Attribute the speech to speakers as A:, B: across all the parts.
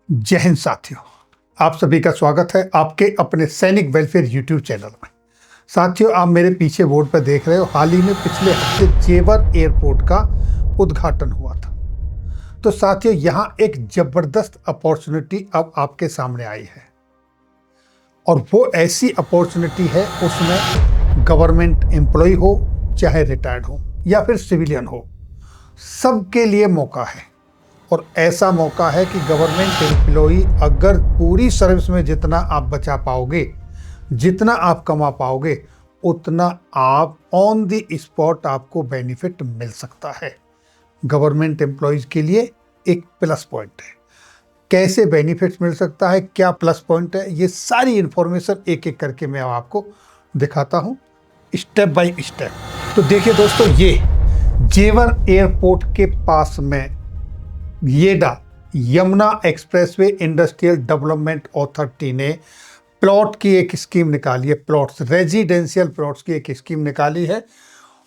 A: जय हिंद साथियों, आप सभी का स्वागत है आपके अपने सैनिक वेलफेयर यूट्यूब चैनल में। साथियों, आप मेरे पीछे बोर्ड पर देख रहे हो, हाल ही में पिछले हफ्ते जेवर एयरपोर्ट का उद्घाटन हुआ था। तो साथियों, यहाँ एक जबरदस्त अपॉर्चुनिटी अब आपके सामने आई है और वो ऐसी अपॉर्चुनिटी है, उसमें गवर्नमेंट एम्प्लॉय हो, चाहे रिटायर्ड हो या फिर सिविलियन हो, सबके लिए मौका है। और ऐसा मौका है कि गवर्नमेंट एम्प्लॉई अगर पूरी सर्विस में जितना आप बचा पाओगे, जितना आप कमा पाओगे, उतना आप ऑन द स्पॉट आपको बेनिफिट मिल सकता है। गवर्नमेंट एम्प्लॉयज़ के लिए एक प्लस पॉइंट है। कैसे बेनिफिट्स मिल सकता है, क्या प्लस पॉइंट है, ये सारी इंफॉर्मेशन एक एक करके मैं आपको दिखाता हूँ स्टेप बाय स्टेप। तो देखिए दोस्तों, ये जेवर एयरपोर्ट के पास में येडा Yamuna expressway industrial development authority ने प्लॉट की एक स्कीम निकाली है। प्लॉट्स, रेजिडेंशियल प्लॉट्स की एक स्कीम निकाली है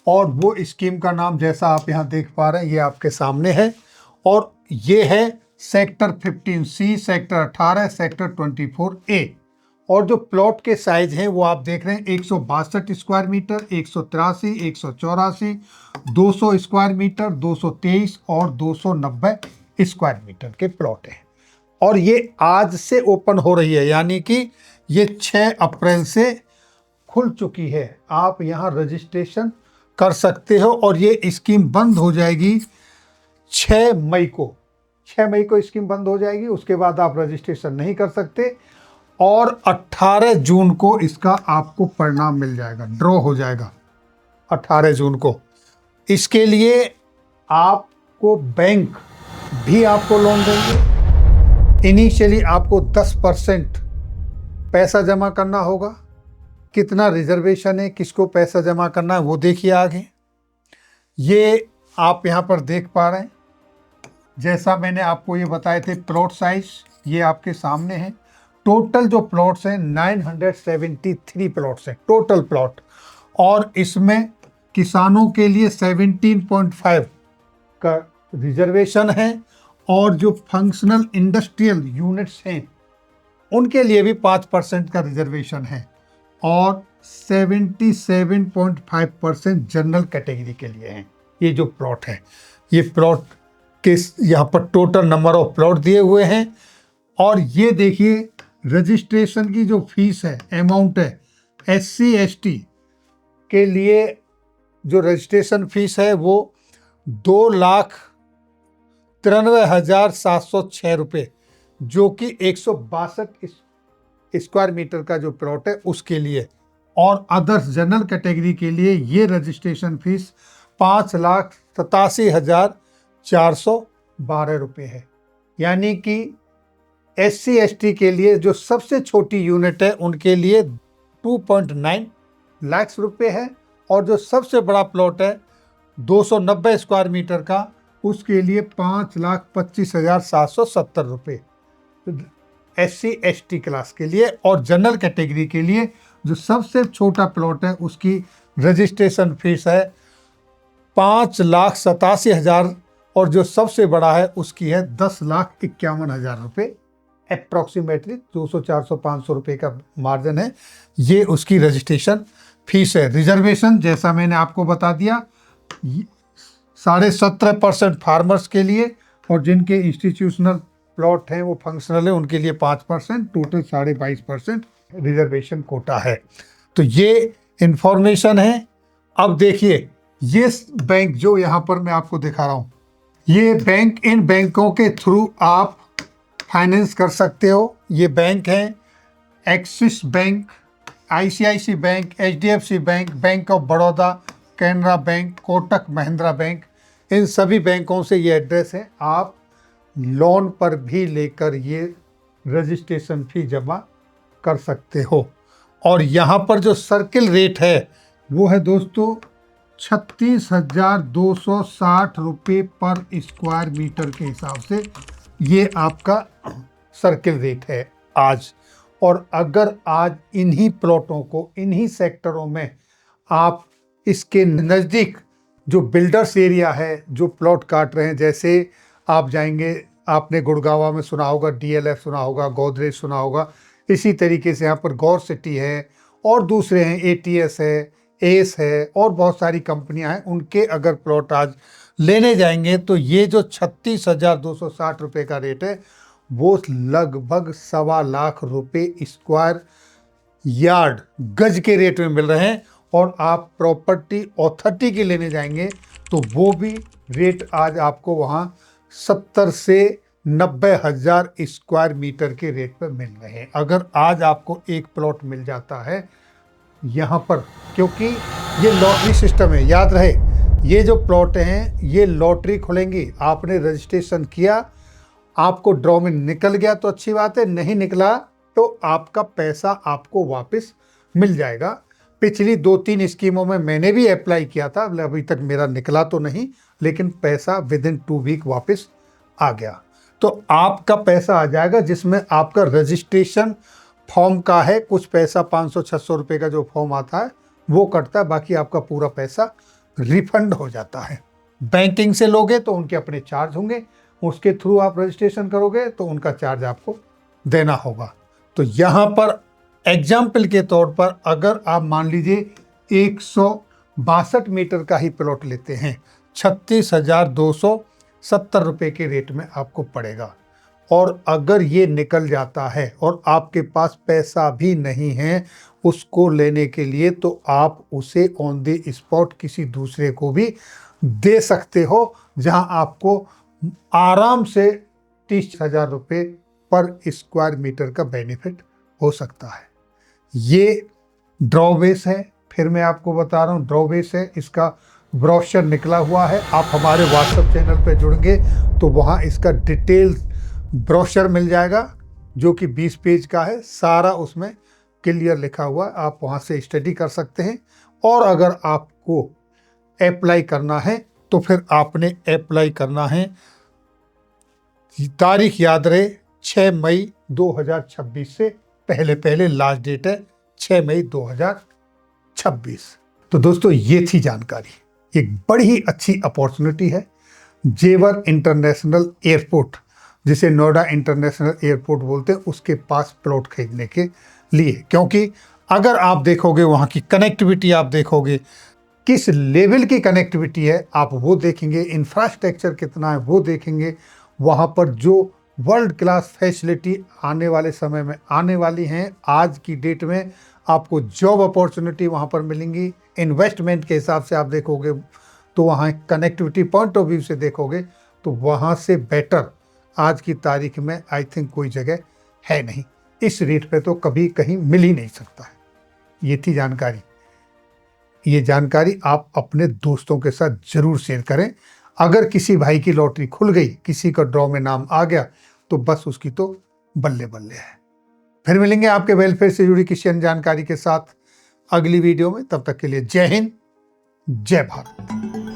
A: और वो स्कीम का नाम, जैसा आप यहाँ देख पा रहे हैं, ये आपके सामने है। और ये है sector 15C, sector 18, sector 24A। और जो प्लॉट के साइज हैं वो आप देख रहे हैं, 162 स्क्वायर मीटर, 183, 184, 200 स्क्वायर मीटर, 223 और 290 स्क्वायर मीटर के प्लॉट हैं। और ये आज से ओपन हो रही है, यानी कि ये 6 अप्रैल से खुल चुकी है। आप यहाँ रजिस्ट्रेशन कर सकते हो और ये स्कीम बंद हो जाएगी 6 मई को। 6 मई को स्कीम बंद हो जाएगी, उसके बाद आप रजिस्ट्रेशन नहीं कर सकते। और 18 जून को इसका आपको परिणाम मिल जाएगा, ड्रॉ हो जाएगा 18 जून को। इसके लिए आपको बैंक भी आपको लोन देंगे। इनिशियली आपको 10% पैसा जमा करना होगा। कितना रिजर्वेशन है, किसको पैसा जमा करना है, वो देखिए आगे। ये आप यहाँ पर देख पा रहे हैं, जैसा मैंने आपको ये बताए थे प्लॉट साइज, ये आपके सामने है। टोटल जो प्लॉट्स हैं 973 प्लॉट्स हैं टोटल प्लॉट। और इसमें किसानों के लिए 17.5 का रिजर्वेशन है और जो फंक्शनल इंडस्ट्रियल यूनिट्स हैं उनके लिए भी 5% का रिजर्वेशन है और 77.5% जनरल कैटेगरी के लिए हैं। ये जो प्लॉट है, ये प्लॉट के यहाँ पर टोटल नंबर ऑफ प्लॉट दिए हुए हैं। और ये देखिए, रजिस्ट्रेशन की जो फीस है, अमाउंट है, SC ST के लिए जो रजिस्ट्रेशन फीस है वो 2,93,706 रुपये, जो कि 162 स्क्वायर मीटर का जो प्लॉट है उसके लिए। और अदर्स जनरल कैटेगरी के लिए ये रजिस्ट्रेशन फीस 5,87,412 रुपये है। यानी कि SC ST के लिए जो सबसे छोटी यूनिट है उनके लिए 2.9 लाख रुपये है और जो सबसे बड़ा प्लॉट है 290 स्क्वायर मीटर का, उसके लिए 5,25,770 रुपये SC ST क्लास के लिए। और जनरल कैटेगरी के लिए जो सबसे छोटा प्लॉट है उसकी रजिस्ट्रेशन फीस है 5,87,000 और जो सबसे बड़ा है उसकी है 10,51,000 रुपये। अप्रॉक्सीमेटली 200, 400, 500 रुपये का मार्जिन है। ये उसकी रजिस्ट्रेशन फीस है। रिजर्वेशन जैसा मैंने आपको बता दिया, 17.5% फार्मर्स के लिए और जिनके इंस्टीट्यूशनल प्लॉट हैं वो फंक्शनल है उनके लिए 5%, टोटल 22.5% रिजर्वेशन कोटा है। तो ये इंफॉर्मेशन है। अब देखिए, ये बैंक जो यहाँ पर मैं आपको दिखा रहा हूँ, ये बैंक, इन बैंकों के थ्रू आप फाइनेंस कर सकते हो। ये बैंक हैं Axis bank, ICICI bank, HDFC bank, bank of Baroda, Canara bank, Kotak Mahindra bank, इन सभी बैंकों से ये एड्रेस है। आप लोन पर भी लेकर ये रजिस्ट्रेशन फी जमा कर सकते हो। और यहाँ पर जो सर्किल रेट है वो है दोस्तों 36,260 रुपये पर स्क्वायर मीटर के हिसाब से ये आपका सर्किल रेट है आज। और अगर आज इन्हीं प्लॉटों को, इन्हीं सेक्टरों में आप इसके नज़दीक जो बिल्डर्स एरिया है, जो प्लॉट काट रहे हैं, जैसे आप जाएंगे आपने गुड़गांवा में सुना होगा, DLF सुना होगा, गोदरेज सुना होगा। इसी तरीके से यहाँ पर गौर सिटी है और दूसरे हैं, ATS है, एस है और बहुत सारी कंपनियां हैं। उनके अगर प्लॉट आज लेने जाएंगे तो ये जो 36,260 रुपये का रेट है वो लगभग 1.25 लाख रुपये स्क्वायर यार्ड गज के रेट में मिल रहे हैं। और आप प्रॉपर्टी ऑथोरिटी की लेने जाएंगे तो वो भी रेट आज आपको वहाँ 70 से 90 हज़ार स्क्वायर मीटर के रेट पर मिल रहे हैं। अगर आज आपको एक प्लॉट मिल जाता है यहाँ पर, क्योंकि ये लॉटरी सिस्टम है, याद रहे, ये जो प्लॉट हैं ये लॉटरी खुलेंगी। आपने रजिस्ट्रेशन किया, आपको ड्रॉ में निकल गया तो अच्छी बात है, नहीं निकला तो आपका पैसा आपको वापस मिल जाएगा। पिछली 2-3 स्कीमों में मैंने भी अप्लाई किया था, अभी तक मेरा निकला तो नहीं, लेकिन पैसा विदिन 2 वीक वापस आ गया। तो आपका पैसा आ जाएगा, जिसमें आपका रजिस्ट्रेशन फॉर्म का है, कुछ पैसा 500-600 रुपये का जो फॉर्म आता है वो कटता है, बाकी आपका पूरा पैसा रिफंड हो जाता है। बैंकिंग से लोगे तो उनके अपने चार्ज होंगे, उसके थ्रू आप रजिस्ट्रेशन करोगे तो उनका चार्ज आपको देना होगा। तो यहाँ पर एग्जाम्पल के तौर पर अगर आप मान लीजिए 162 मीटर का ही प्लॉट लेते हैं, 36,270 रुपये के रेट में आपको पड़ेगा। और अगर ये निकल जाता है और आपके पास पैसा भी नहीं है उसको लेने के लिए, तो आप उसे ऑन द स्पॉट किसी दूसरे को भी दे सकते हो, जहां आपको आराम से 30,000 रुपये पर स्क्वायर मीटर का बेनिफिट हो सकता है। ये ड्रॉबेस है, फिर मैं आपको बता रहा हूँ, ड्रॉबेस है, इसका ब्रोशर निकला हुआ है। आप हमारे व्हाट्सएप चैनल पर जुड़ेंगे तो वहाँ इसका डिटेल्स ब्रोशर मिल जाएगा, जो कि 20 पेज का है, सारा उसमें क्लियर लिखा हुआ है, आप वहाँ से स्टडी कर सकते हैं। और अगर आपको अप्लाई करना है तो फिर आपने अप्लाई करना है, तारीख याद रहे 6 मई 2026 से पहले लास्ट डेट है 6 मई 2026। तो दोस्तों ये थी जानकारी, एक बड़ी ही अच्छी अपॉर्चुनिटी है जेवर इंटरनेशनल एयरपोर्ट, जिसे नोएडा इंटरनेशनल एयरपोर्ट बोलते हैं, उसके पास प्लॉट खरीदने के लिए। क्योंकि अगर आप देखोगे वहाँ की कनेक्टिविटी, आप देखोगे किस लेवल की कनेक्टिविटी है, आप वो देखेंगे, इंफ्रास्ट्रक्चर कितना है वो देखेंगे, वहाँ पर जो वर्ल्ड क्लास फैसिलिटी आने वाले समय में आने वाली हैं, आज की डेट में आपको जॉब अपॉर्चुनिटी वहाँ पर मिलेंगी। इन्वेस्टमेंट के हिसाब से आप देखोगे तो वहाँ कनेक्टिविटी पॉइंट ऑफ व्यू से देखोगे तो वहाँ से बेटर आज की तारीख में आई थिंक कोई जगह है नहीं। इस रेट पे तो कभी कहीं मिल ही नहीं सकता है। ये थी जानकारी। ये जानकारी आप अपने दोस्तों के साथ ज़रूर शेयर करें। अगर किसी भाई की लॉटरी खुल गई, किसी का ड्रॉ में नाम आ गया, तो बस उसकी तो बल्ले बल्ले है। फिर मिलेंगे आपके वेलफेयर से जुड़ी किसी अन्य जानकारी के साथ अगली वीडियो में। तब तक के लिए जय हिंद, जय भारत।